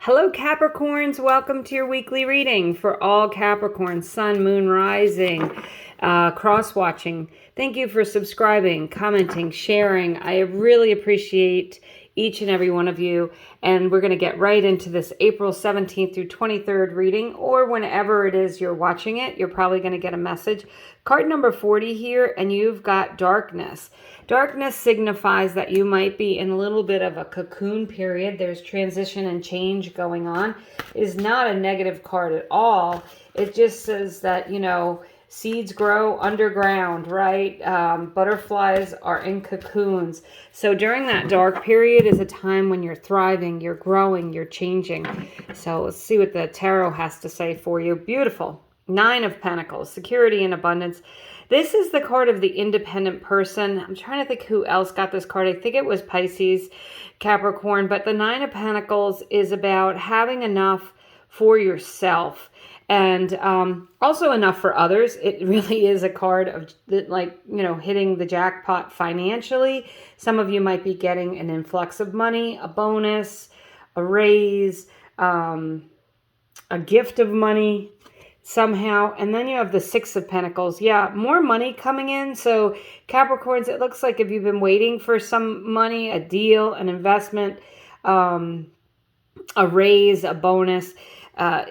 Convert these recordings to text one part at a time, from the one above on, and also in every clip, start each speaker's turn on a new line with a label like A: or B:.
A: Hello Capricorns, welcome to your weekly reading for all Capricorns, Sun, Moon, Rising, cross-watching. Thank you for subscribing, commenting, sharing. I really appreciate each and every one of you. And we're going to get right into this April 17th through 23rd reading, or whenever it is you're watching it, you're probably going to get a message. Card number 40 here, and you've got darkness. Darkness signifies that you might be in a little bit of a cocoon period. There's transition and change going on. It is not a negative card at all. It just says that, seeds grow underground, right? Butterflies are in cocoons. So during that dark period is a time when you're thriving, you're growing, you're changing. So let's see what the tarot has to say for you. Beautiful. 9 of Pentacles, security and abundance. This is the card of the independent person. I'm trying to think who else got this card. I think it was Pisces, Capricorn. But the 9 of Pentacles is about having enough for yourself and also enough for others. It really is a card of hitting the jackpot financially. Some of you might be getting an influx of money, a bonus, a raise, a gift of money somehow. And then you have the 6 of Pentacles. Yeah, more money coming in. So Capricorns, it looks like if you've been waiting for some money, a deal, an investment, a raise, a bonus,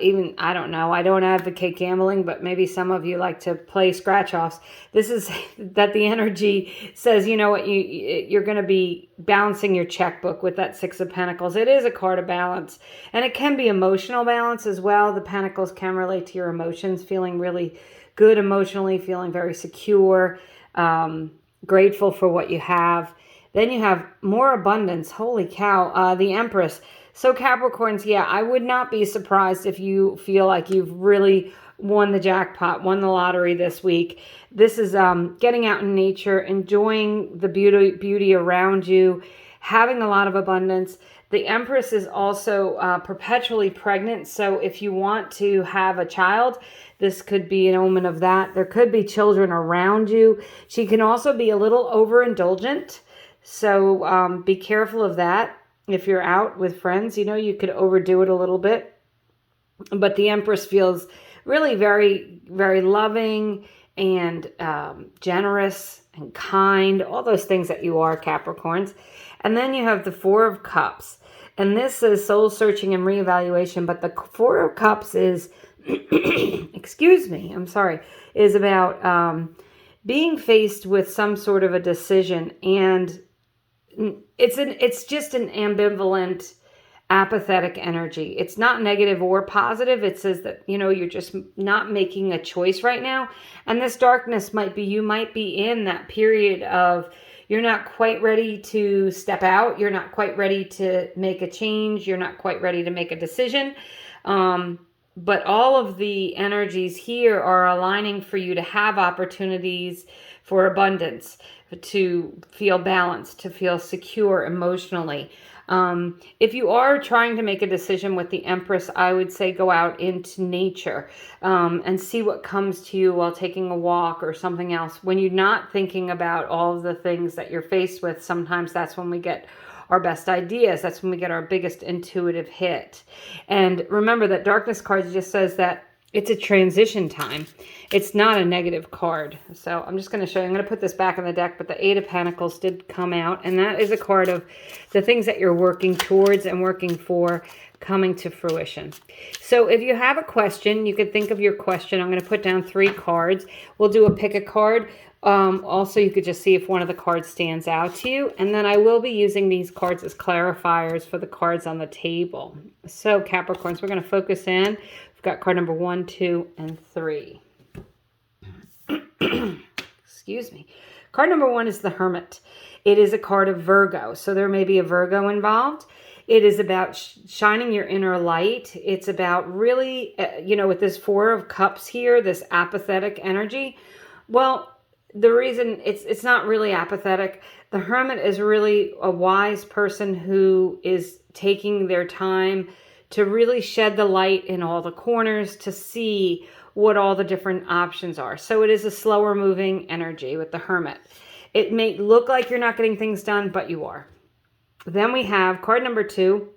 A: even, I don't know, I don't advocate gambling, but maybe some of you like to play scratch-offs. This is that the energy says, you know what, you're going to be balancing your checkbook with that 6 of Pentacles. It is a card of balance, and it can be emotional balance as well. The Pentacles can relate to your emotions, feeling really good emotionally, feeling very secure, grateful for what you have. Then you have more abundance. Holy cow. The Empress. So Capricorns, yeah, I would not be surprised if you feel like you've really won the jackpot, won the lottery this week. This is getting out in nature, enjoying the beauty around you, having a lot of abundance. The Empress is also perpetually pregnant. So if you want to have a child, this could be an omen of that. There could be children around you. She can also be a little overindulgent. So be careful of that. If you're out with friends, you could overdo it a little bit. But the Empress feels really very, very loving and generous and kind, all those things that you are, Capricorns. And then you have the 4 of Cups. And this is soul searching and reevaluation. But the 4 of Cups is, is about being faced with some sort of a decision, and it's just an ambivalent, apathetic energy. It's not negative or positive. It says that, you're just not making a choice right now. And this darkness you might be in that period of you're not quite ready to step out. You're not quite ready to make a change. You're not quite ready to make a decision. But all of the energies here are aligning for you to have opportunities for abundance, to feel balanced, to feel secure emotionally. If you are trying to make a decision with the Empress, I would say go out into nature and see what comes to you while taking a walk or something else. When you're not thinking about all of the things that you're faced with, sometimes that's when we get our best ideas. That's when we get our biggest intuitive hit. And remember that darkness card just says that it's a transition time. It's not a negative card. So I'm just going to show you. I'm going to put this back in the deck, but the 8 of Pentacles did come out. And that is a card of the things that you're working towards and working for coming to fruition. So if you have a question, you could think of your question. I'm going to put down 3 cards. We'll do a pick a card. Also, you could just see if one of the cards stands out to you. And then I will be using these cards as clarifiers for the cards on the table. So Capricorns, we're going to focus in. We've got card number 1, 2, and 3. Excuse me. Card number 1 is the Hermit. It is a card of Virgo. So there may be a Virgo involved. It is about shining your inner light. It's about really, with this 4 of Cups here, this apathetic energy. Well, the reason it's not really apathetic. The Hermit is really a wise person who is taking their time to really shed the light in all the corners to see what all the different options are. So it is a slower moving energy with the Hermit. It may look like you're not getting things done, but you are. Then we have card number 2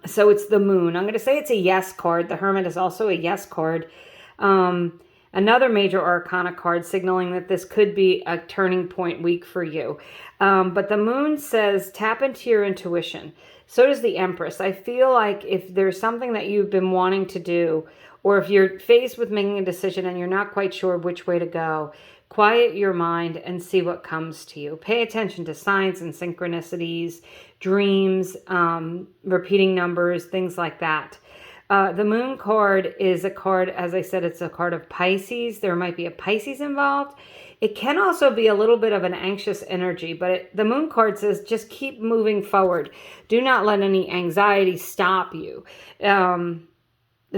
A: So it's the Moon. I'm going to say it's a yes card. The Hermit is also a yes card. Another major arcana card signaling that this could be a turning point week for you. But the Moon says tap into your intuition. So does the Empress. I feel like if there's something that you've been wanting to do, or if you're faced with making a decision and you're not quite sure which way to go, quiet your mind and see what comes to you. Pay attention to signs and synchronicities, dreams, repeating numbers, things like that. The Moon card is a card, as I said, it's a card of Pisces. There might be a Pisces involved. It can also be a little bit of an anxious energy, but the Moon card says just keep moving forward. Do not let any anxiety stop you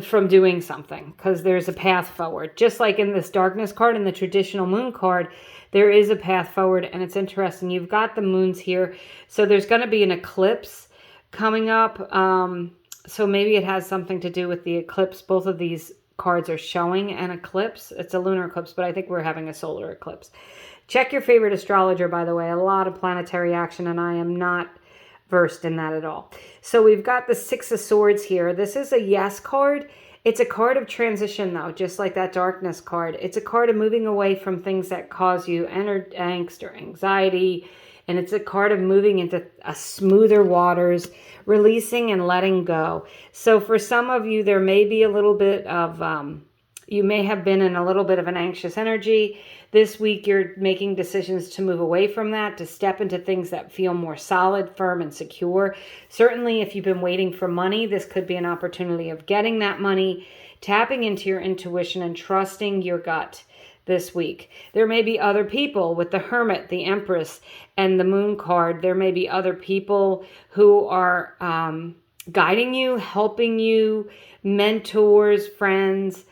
A: from doing something, because there's a path forward. Just like in this Darkness card, in the traditional Moon card, there is a path forward, and it's interesting. You've got the moons here, so there's going to be an eclipse coming up. So maybe it has something to do with the eclipse. Both of these cards are showing an eclipse. It's a lunar eclipse, but I think we're having a solar eclipse. Check your favorite astrologer, by the way. A lot of planetary action, and I am not versed in that at all. So we've got the Six of Swords here. This is a yes card. It's a card of transition, though, just like that Darkness card. It's a card of moving away from things that cause you angst or anxiety. And it's a card of moving into a smoother waters, releasing and letting go. So for some of you, there may be a little bit of, you may have been in a little bit of an anxious energy. This week, you're making decisions to move away from that, to step into things that feel more solid, firm, and secure. Certainly, if you've been waiting for money, this could be an opportunity of getting that money, tapping into your intuition and trusting your gut this week. There may be other people with the Hermit, the Empress, and the Moon card. There may be other people who are guiding you, helping you, mentors, friends,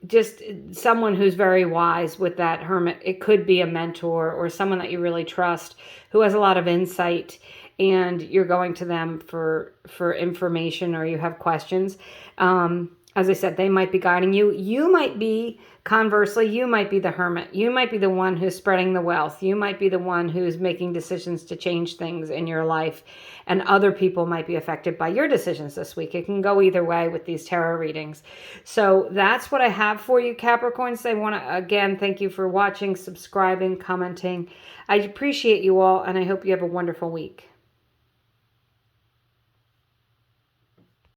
A: just someone who's very wise with that Hermit. It could be a mentor or someone that you really trust who has a lot of insight, and you're going to them for information, or you have questions. As I said, they might be guiding you. You might be, conversely, you might be the Hermit. You might be the one who's spreading the wealth. You might be the one who's making decisions to change things in your life. And other people might be affected by your decisions this week. It can go either way with these tarot readings. So that's what I have for you, Capricorns. I want to, again, thank you for watching, subscribing, commenting. I appreciate you all, and I hope you have a wonderful week.